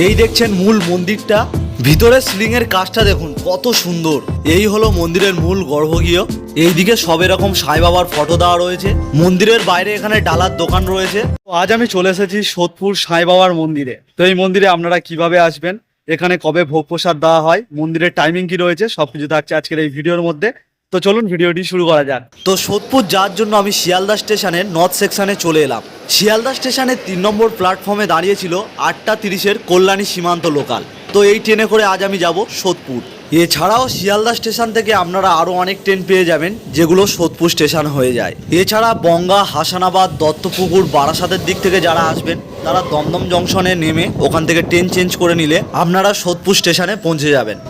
এই দেখছেন মূল মন্দিরটা, ভিতরে সিলিং এর কাজটা দেখুন কত সুন্দর। এই হলো মন্দিরের মূল গর্ভগৃহ। এইদিকে সব এরকম সাই বাবার ফটো দেওয়া রয়েছে। মন্দিরের বাইরে এখানে ডালার দোকান রয়েছে। আজ আমি চলে এসেছি সোদপুর সাই বাবার মন্দিরে। তো এই মন্দিরে আপনারা কিভাবে আসবেন, এখানে কবে ভোগ প্রসাদ দেওয়া হয়, মন্দিরের টাইমিং কি রয়েছে, সবকিছু থাকছে আজকের এই ভিডিওর মধ্যে। তো চলুন ভিডিওটি শুরু করা যাক। তো সোদপুর যাওয়ার জন্য আমি শিয়ালদা স্টেশনের নর্থ সেকশনে চলে এলাম। শিয়ালদা স্টেশনের 3 নম্বর প্ল্যাটফর্মে দাঁড়িয়েছিল 8টা 30-এর কল্যাণী সীমান্ত লোকাল। তো এই ট্রেনে করে আজ আমি যাব সোদপুর। এছাড়াও শিয়ালদা স্টেশন থেকে আপনারা আরও অনেক ট্রেন পেয়ে যাবেন যেগুলো সোদপুর স্টেশন হয়ে যায়। এছাড়া বনগাঁ, হাসানাবাদ, দত্তপুকুর, বারাসাতের দিক থেকে যারা আসবেন তারা দমদম জংশনে নেমে ওখান থেকে ট্রেন চেঞ্জ করে নিলে আপনারা সোদপুর স্টেশনে পৌঁছে যাবেন।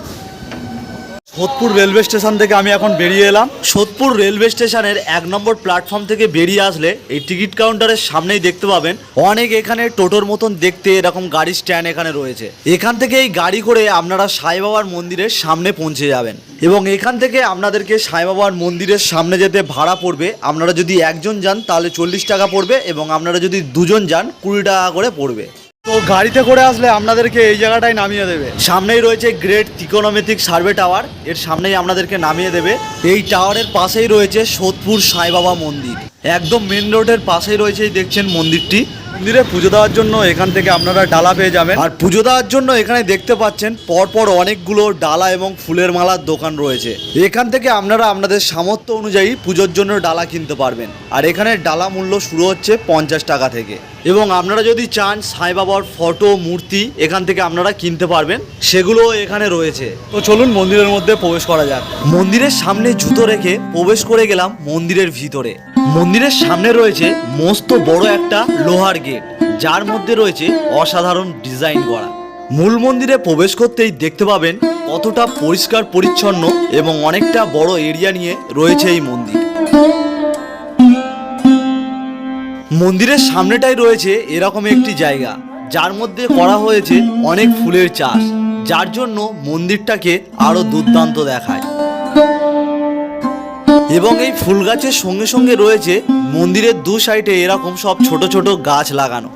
সোদপুর রেলওয়ে স্টেশন থেকে আমি এখন বেরিয়ে এলাম। সোদপুর রেলওয়ে স্টেশনের 1 নম্বর প্ল্যাটফর্ম থেকে বেরিয়ে আসলে এই টিকিট কাউন্টারের সামনেই দেখতে পাবেন অনেক এখানে টোটোর মতন দেখতে এরকম গাড়ি স্ট্যান্ড এখানে রয়েছে। এখান থেকে এই গাড়ি করে আপনারা সাই বাবার মন্দিরের সামনে পৌঁছে যাবেন এবং এখান থেকে আপনাদেরকে সাই বাবার মন্দিরের সামনে যেতে ভাড়া পড়বে। আপনারা যদি একজন যান তাহলে 40 টাকা পড়বে এবং আপনারা যদি দুজন যান 20 টাকা করে পড়বে। তো গাড়িতে করে আসলে আপনাদেরকে এই জায়গাটায় নামিয়ে দেবে। সামনেই রয়েছে গ্রেট ত্রিকোণমিতিক সার্ভে টাওয়ার, এর সামনেই আপনাদেরকে নামিয়ে দেবে। এই টাওয়ারের পাশেই রয়েছে সোদপুর সাই বাবা মন্দির। একদম মেন রোডের পাশেই রয়েছে এই দেখছেন মন্দিরটি। মন্দিরে পুজো দেওয়ার জন্য এখান থেকে আপনারা ডালা পেয়ে যাবেন। আর পুজো দেওয়ার জন্য এখানে দেখতে পাচ্ছেন পরপর অনেকগুলো ডালা এবং ফুলের মালার দোকান রয়েছে। এখান থেকে আপনারা আপনাদের সামর্থ্য অনুযায়ী পুজোর জন্য ডালা কিনতে পারবেন। আর এখানে ডালা মূল্য শুরু হচ্ছে 50 টাকা থেকে। এবং আপনারা যদি চান সাই বাবার ফটো, মূর্তি এখান থেকে আপনারা কিনতে পারবেন, সেগুলো এখানে রয়েছে। তো চলুন মন্দিরের মধ্যে প্রবেশ করা যাক। মন্দিরের সামনে জুতো রেখে প্রবেশ করে গেলাম মন্দিরের ভিতরে। মন্দিরের সামনে রয়েছে মস্ত বড় একটা লোহার গেট, যার মধ্যে রয়েছে অসাধারণ ডিজাইন করা। মূল মন্দিরে প্রবেশ করতেই দেখতে পাবেন কতটা পরিষ্কার পরিচ্ছন্ন এবং অনেকটা বড় এরিয়া নিয়ে রয়েছে এই মন্দির। মন্দিরের সামনেটাই রয়েছে এরকম একটি জায়গা, যার মধ্যে করা হয়েছে অনেক ফুলের চাষ, যার জন্য মন্দিরটাকে আরো দুর্দান্ত দেখায়। এবং এই ফুল গাছের সঙ্গে সঙ্গে রয়েছে মন্দিরের দু সাইডে এরকম সব ছোট ছোট গাছ লাগানো।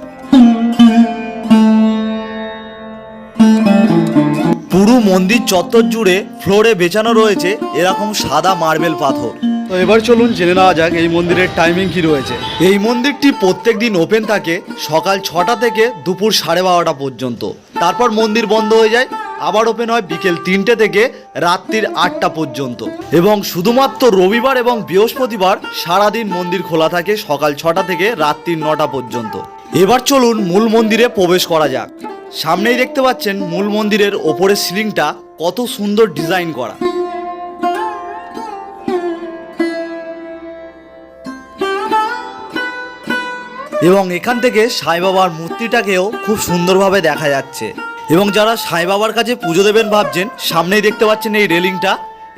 পুরো মন্দির চত্বর জুড়ে ফ্লোরে বেচানো রয়েছে এরকম সাদা মার্বেল পাথর। তো এবার চলুন জেনে নেওয়া যাক এই মন্দিরের টাইমিং কি রয়েছে। এই মন্দিরটি প্রত্যেক দিন ওপেন থাকে সকাল 6টা থেকে দুপুর 12:30 পর্যন্ত। তারপর মন্দির বন্ধ হয়ে যায়, আবার ওপেন হয় বিকেল 3টে থেকে রাত্রির 8টা পর্যন্ত। এবং শুধুমাত্র রবিবার এবং বৃহস্পতিবার সারাদিন মন্দির খোলা থাকে সকাল 6টা থেকে রাত্রির 9টা পর্যন্ত। এবার চলুন মূল মন্দিরে প্রবেশ করা যাক। সামনেই দেখতে পাচ্ছেন মূল মন্দিরের ওপরের সিলিংটা কত সুন্দর ডিজাইন করা। এবং এখান থেকে সাই বাবার মূর্তিটাকেও খুব সুন্দরভাবে দেখা যাচ্ছে। এবং যারা সাই বাবার কাছে পুজো দেবেন ভাবছেন, সামনেই দেখতে পাচ্ছেন এই রেলিংটা।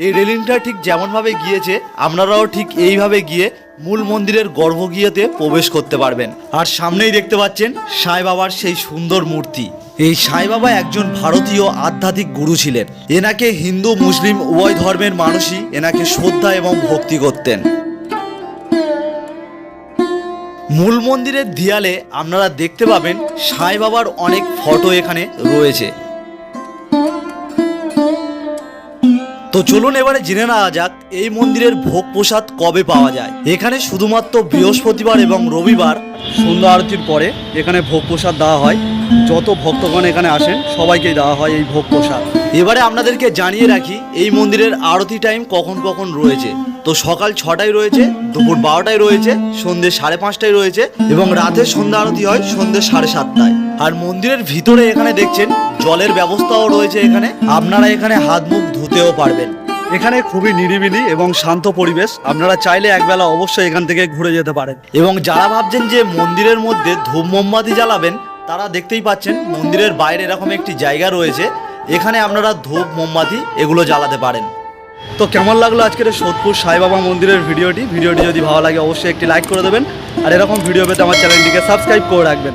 এই রেলিংটা ঠিক যেমনভাবে গিয়েছে আপনারাও ঠিক এইভাবে গিয়ে মূল মন্দিরের গর্ভগৃহতে প্রবেশ করতে পারবেন। আর সামনেই দেখতে পাচ্ছেন সাই বাবার সেই সুন্দর মূর্তি। এই সাই বাবা একজন ভারতীয় আধ্যাত্মিক গুরু ছিলেন। এনাকে হিন্দু মুসলিম উভয় ধর্মের মানুষই এনাকে শ্রদ্ধা এবং ভক্তি করতেন। মূল মন্দিরের দেয়ালে আপনারা দেখতে পাবেন সাই বাবার অনেক ফটো এখানে রয়েছে। তো চলুন এবারে জেনে নেওয়া যাক এই মন্দিরের ভোগ প্রসাদ কবে পাওয়া যায়। এখানে শুধুমাত্র বৃহস্পতিবার এবং রবিবার সন্ধ্যা আরতির পরে এখানে ভোগ প্রসাদ দেওয়া হয়। যত ভক্তগণ এখানে আসেন সবাইকেই দেওয়া হয় এই ভোগ প্রসাদ। এবারে আপনাদেরকে জানিয়ে রাখি এই মন্দিরের আরতি টাইম কখন কখন রয়েছে। তো সকাল 6টায় রয়েছে, দুপুর 12টায় রয়েছে, সন্ধ্যে 5:30টায় রয়েছে এবং রাতের সন্ধ্যা আরতি হয় সন্ধ্যে 7:30টায়। আর মন্দিরের ভিতরে এখানে দেখছেন জলের ব্যবস্থাও রয়েছে। এখানে আপনারা এখানে হাত মুখ ধুতেও পারবেন। এখানে খুবই নিরিবিলি এবং শান্ত পরিবেশ। আপনারা চাইলে একবেলা অবশ্যই এখান থেকে ঘুরে যেতে পারেন। এবং যারা ভাবছেন যে মন্দিরের মধ্যে ধূপ মোমবাতি জ্বালাবেন, তারা দেখতেই পাচ্ছেন মন্দিরের বাইরে এরকম একটি জায়গা রয়েছে, এখানে আপনারা ধূপ মোমবাতি এগুলো জ্বালাতে পারেন। তো কেমন লাগলো আজকের সোদপুর সাই বাবা মন্দিরের ভিডিওটি যদি ভালো লাগে অবশ্যই একটি লাইক করে দেবেন। আর এরকম ভিডিও পেতে আমার চ্যানেলটিকে সাবস্ক্রাইব করে রাখবেন।